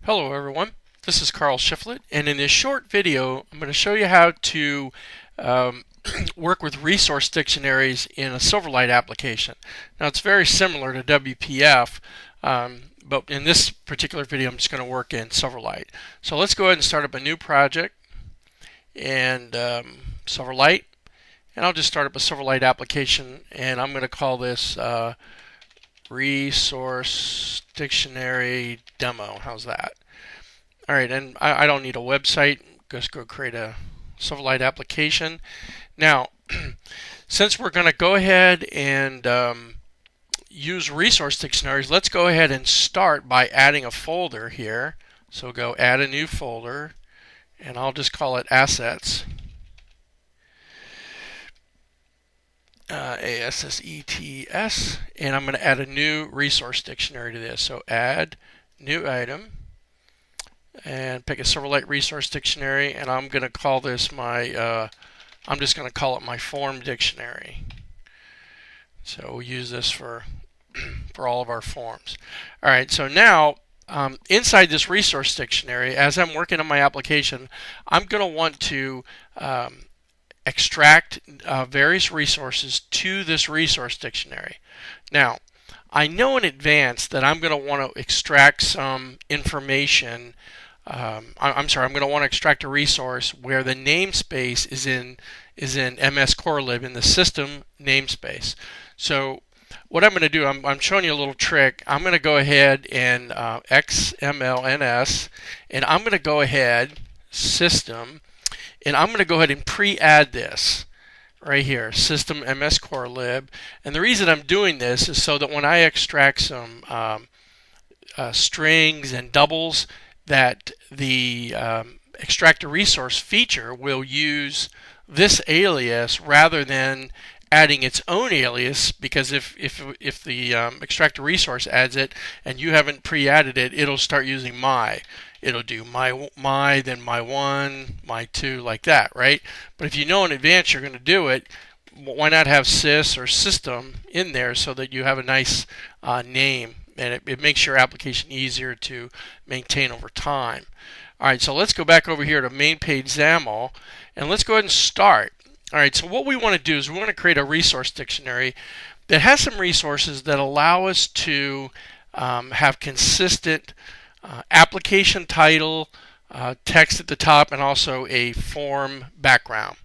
Hello everyone, this is Carl Shiflett, and in this short video I'm going to show you how to um, work with resource dictionaries in a Silverlight application. Now it's very similar to WPF, but in this particular video I'm just going to work in Silverlight. So let's go ahead and start up a new project and Silverlight, and I'll just start up a Silverlight application, and I'm going to call this Resource Dictionary Demo. How's that? Alright, and I don't need a website. Just go create a Silverlight application. Now, since we're going to go ahead and use resource dictionaries, let's go ahead and start by adding a folder here. So go add a new folder, and I'll just call it Assets. ASSETS, and I'm going to add a new resource dictionary to this. So add new item and pick a Silverlight resource dictionary, and I'm going to call this my I'm just going to call it my form dictionary. So we'll use this for all of our forms. Alright, so now inside this resource dictionary, as I'm working on my application, I'm going to want to extract various resources to this resource dictionary. Now, I know in advance that I'm going to want to extract some information. I'm going to want to extract a resource where the namespace is in MS Core Lib in the system namespace. So what I'm going to do, I'm showing you a little trick. I'm going to go ahead and XMLNS, and I'm going to go ahead system. And I'm going to go ahead and pre-add this right here, system MS Core Lib. And the reason I'm doing this is so that when I extract some strings and doubles, that the extract a resource feature will use this alias rather than adding its own alias, because if the extract a resource adds it and you haven't pre-added it, it'll start using my. It'll do my, then my one, my two, like that, right? But if you know in advance you're going to do it, why not have sys or system in there so that you have a nice name, and it makes your application easier to maintain over time. Alright, so let's go back over here to main page XAML, and let's go ahead and start. Alright, so what we want to do is we want to create a resource dictionary that has some resources that allow us to have consistent application title, text at the top, and also a form background.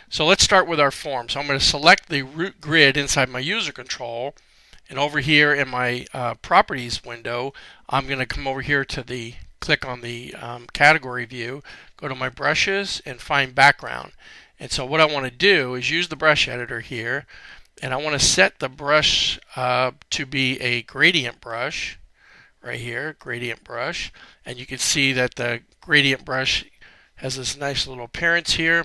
So let's start with our form. So I'm going to select the root grid inside my user control, and over here in my properties window, I'm going to come over here to the click on the category view, go to my brushes, and find background. And so what I want to do is use the brush editor here, and I want to set the brush to be a gradient brush. Right here, gradient brush, and you can see that the gradient brush has this nice little appearance here.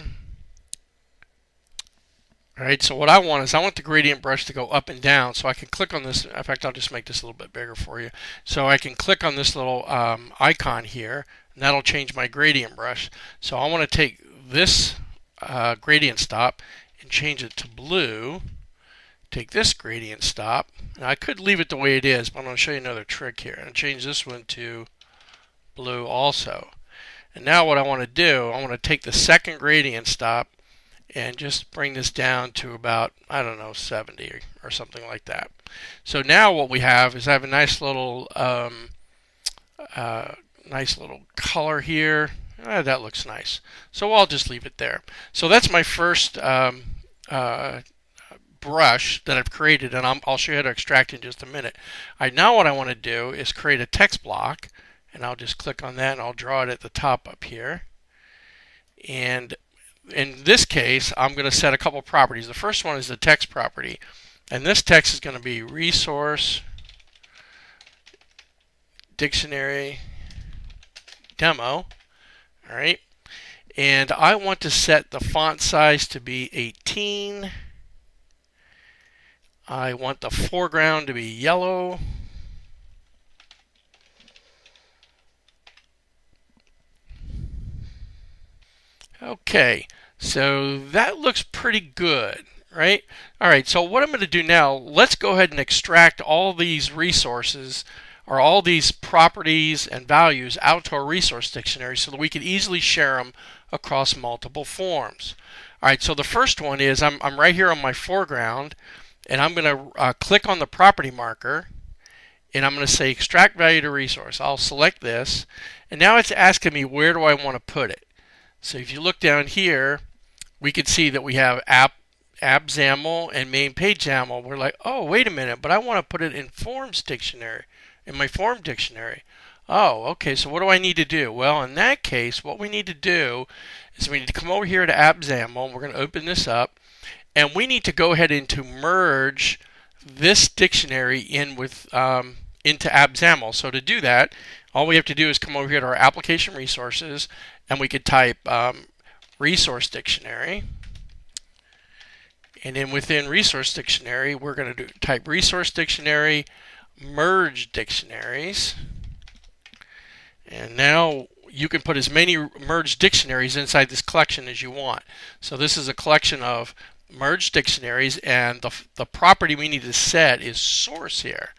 Alright, so what I want is I want the gradient brush to go up and down, so I can click on this. In fact, I'll just make this a little bit bigger for you. So I can click on this little icon here, and that'll change my gradient brush. So I want to take this gradient stop and change it to blue. Take this gradient stop. Now I could leave it the way it is, but I'm going to show you another trick here. I'm going to change this one to blue also. And now what I want to do, I want to take the second gradient stop and just bring this down to about, I don't know, 70 or something like that. So now what we have is I have a nice little color here. That looks nice. So I'll just leave it there. So that's my first brush that I've created, and I'll show you how to extract in just a minute. Now what I want to do is create a text block, and I'll just click on that and I'll draw it at the top up here. And in this case, I'm going to set a couple properties. The first one is the text property, and this text is going to be resource dictionary demo. Alright, and I want to set the font size to be 18. I want the foreground to be yellow. Okay, so that looks pretty good, right? Alright, so what I'm going to do now, let's go ahead and extract all these resources are all these properties and values out to our resource dictionary so that we can easily share them across multiple forms. Alright, so the first one is I'm right here on my foreground, and I'm going to click on the property marker, and I'm going to say extract value to resource. I'll select this, and now it's asking me where do I want to put it. So if you look down here, we can see that we have app XAML and main page XAML. We're like, oh, wait a minute, but I want to put it in forms dictionary, in my form dictionary. Oh, okay, so what do I need to do? Well, in that case, what we need to do is we need to come over here to app XAML, and we're going to open this up, and we need to go ahead and to merge this dictionary in with into app XAML. So to do that, all we have to do is come over here to our application resources, and we could type resource dictionary. And then within resource dictionary, we're going to type resource dictionary, merge dictionaries. And now you can put as many merged dictionaries inside this collection as you want. So this is a collection of merged dictionaries, and the property we need to set is source here.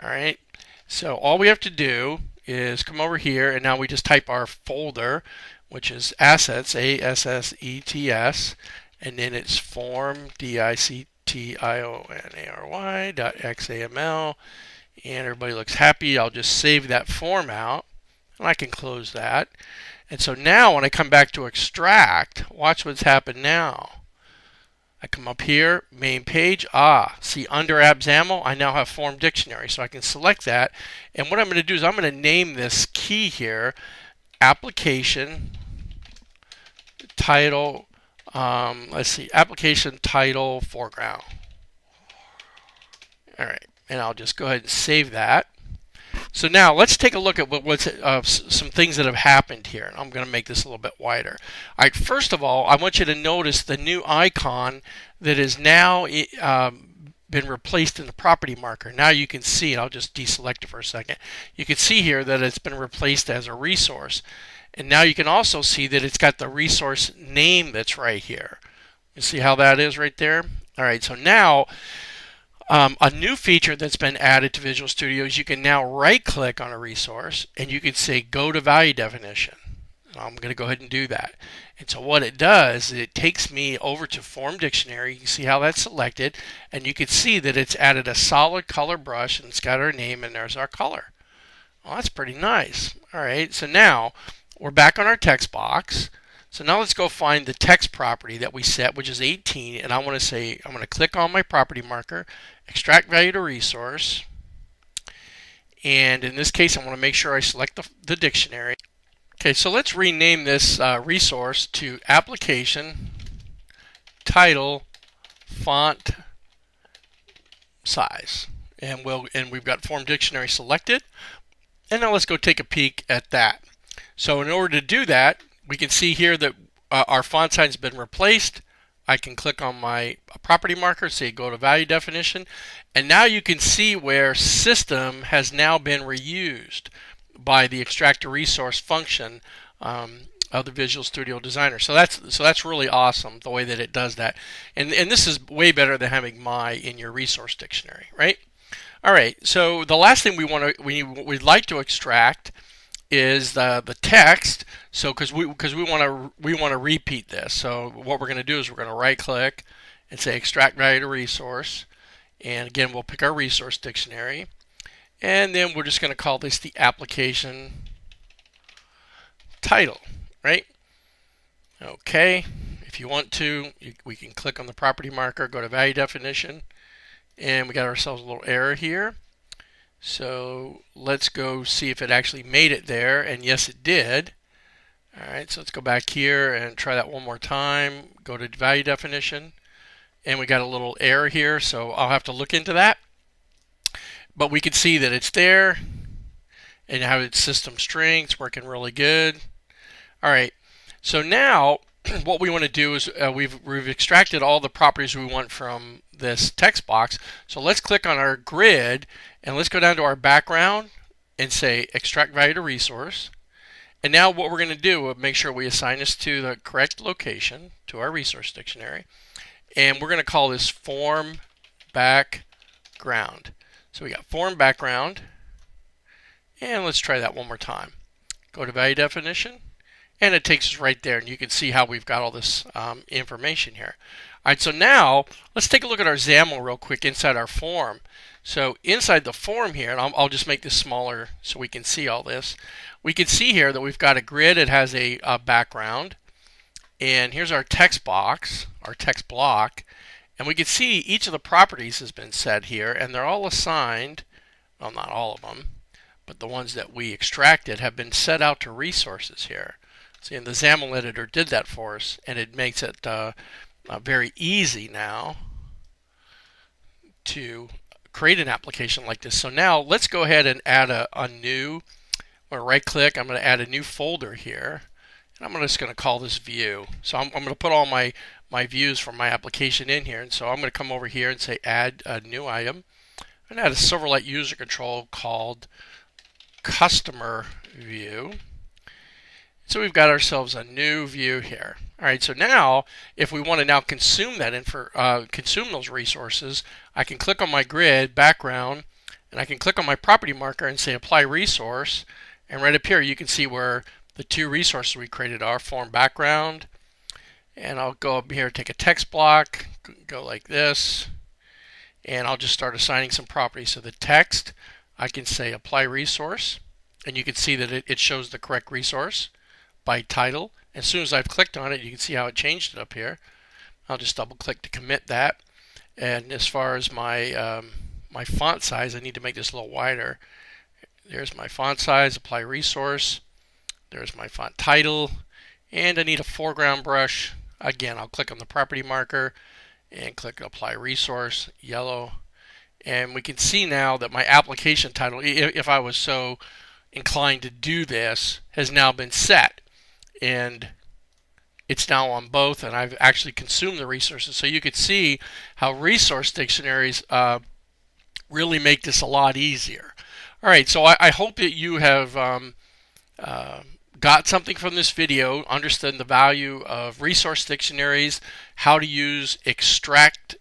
Alright, so all we have to do is come over here, and now we just type our folder, which is assets, ASSETS, and then it's form, DICTIONARY .xaml, and everybody looks happy. I'll just save that form out, and I can close that. And so now when I come back to extract, watch what's happened now. I come up here, main page, see under app XAML, I now have form dictionary, so I can select that. And what I'm going to do is I'm going to name this key here, application title, application title foreground. Alright, and I'll just go ahead and save that. So now let's take a look at some things that have happened here. I'm going to make this a little bit wider. All right, first of all, I want you to notice the new icon that is now been replaced in the property marker. Now you can see it. I'll just deselect it for a second. You can see here that it's been replaced as a resource. And now you can also see that it's got the resource name that's right here. You see how that is right there? All right, so now a new feature that's been added to Visual Studio is you can now right-click on a resource, and you can say go to value definition. I'm going to go ahead and do that. And so what it does is it takes me over to Form Dictionary. You can see how that's selected, and you can see that it's added a solid color brush, and it's got our name, and there's our color. Well, that's pretty nice. All right, so now we're back on our text box. So now let's go find the text property that we set, which is 18, and I'm going to click on my property marker, extract value to resource, and in this case I want to make sure I select the dictionary. Okay, so let's rename this resource to application title font size, and we've got form dictionary selected. And now let's go take a peek at that. So in order to do that, we can see here that our font size has been replaced. I can click on my property marker, say go to value definition, and now you can see where system has now been reused by the extract a resource function of the Visual Studio Designer. So that's really awesome the way that it does that, and this is way better than having my in your resource dictionary, right? All right. So the last thing we'd like to extract is the text. So because we want to repeat this. So what we're going to do is we're going to right click and say extract value to resource, and again we'll pick our resource dictionary, and then we're just going to call this the application title, right? Okay. If you want to, we can click on the property marker, go to value definition, and we got ourselves a little error here. So let's go see if it actually made it there, and yes it did. Alright, so let's go back here and try that one more time. Go to value definition, and we got a little error here, so I'll have to look into that. But we can see that it's there, and how it's system string. It's working really good. Alright, so now what we want to do is we've extracted all the properties we want from this text box. So let's click on our grid, and let's go down to our background and say extract value to resource. And now what we're going to do is make sure we assign this to the correct location, to our resource dictionary, and we're going to call this form background. So we got form background, And let's try that one more time. Go to value definition, and it takes us right there, and you can see how we've got all this information here. All right, so now let's take a look at our XAML real quick inside our form. So inside the form here, and I'll just make this smaller so we can see all this. We can see here that we've got a grid. It has a background, and here's our text box, our text block, and we can see each of the properties has been set here, and they're all assigned. Well, not all of them, but the ones that we extracted have been set out to resources here. See, and the XAML editor did that for us, and it makes it very easy now to create an application like this. So now let's go ahead and add a new, I'm going to right click, I'm going to add a new folder here, and I'm just going to call this view. So I'm going to put all my views from my application in here, and so I'm going to come over here and say add a new item, and add a Silverlight user control called customer view. So we've got ourselves a new view here. All right, so now if we want to now consume that consume those resources, I can click on my grid background, and I can click on my property marker and say apply resource, and right up here you can see where the two resources we created are: form background, and I'll go up here, take a text block, go like this, and I'll just start assigning some properties. So the text, I can say apply resource, and you can see that it shows the correct resource by title. As soon as I've clicked on it, you can see how it changed it up here. I'll just double click to commit that. And as far as my my font size, I need to make this a little wider. There's my font size, apply resource. There's my font title, and I need a foreground brush. Again, I'll click on the property marker and click apply resource, yellow. And we can see now that my application title, if I was so inclined to do this, has now been set. And it's now on both, and I've actually consumed the resources. So you could see how resource dictionaries really make this a lot easier. All right, so I hope that you have got something from this video, understood the value of resource dictionaries, how to use extract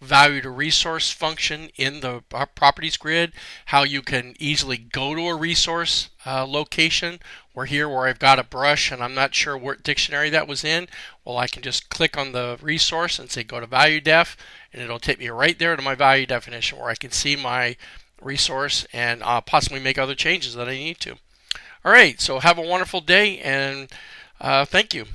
value to resource function in the properties grid, how you can easily go to a resource location, where here where I've got a brush and I'm not sure what dictionary that was in, well, I can just click on the resource and say go to value def, and it'll take me right there to my value definition where I can see my resource and possibly make other changes that I need to. All right, so have a wonderful day, and thank you.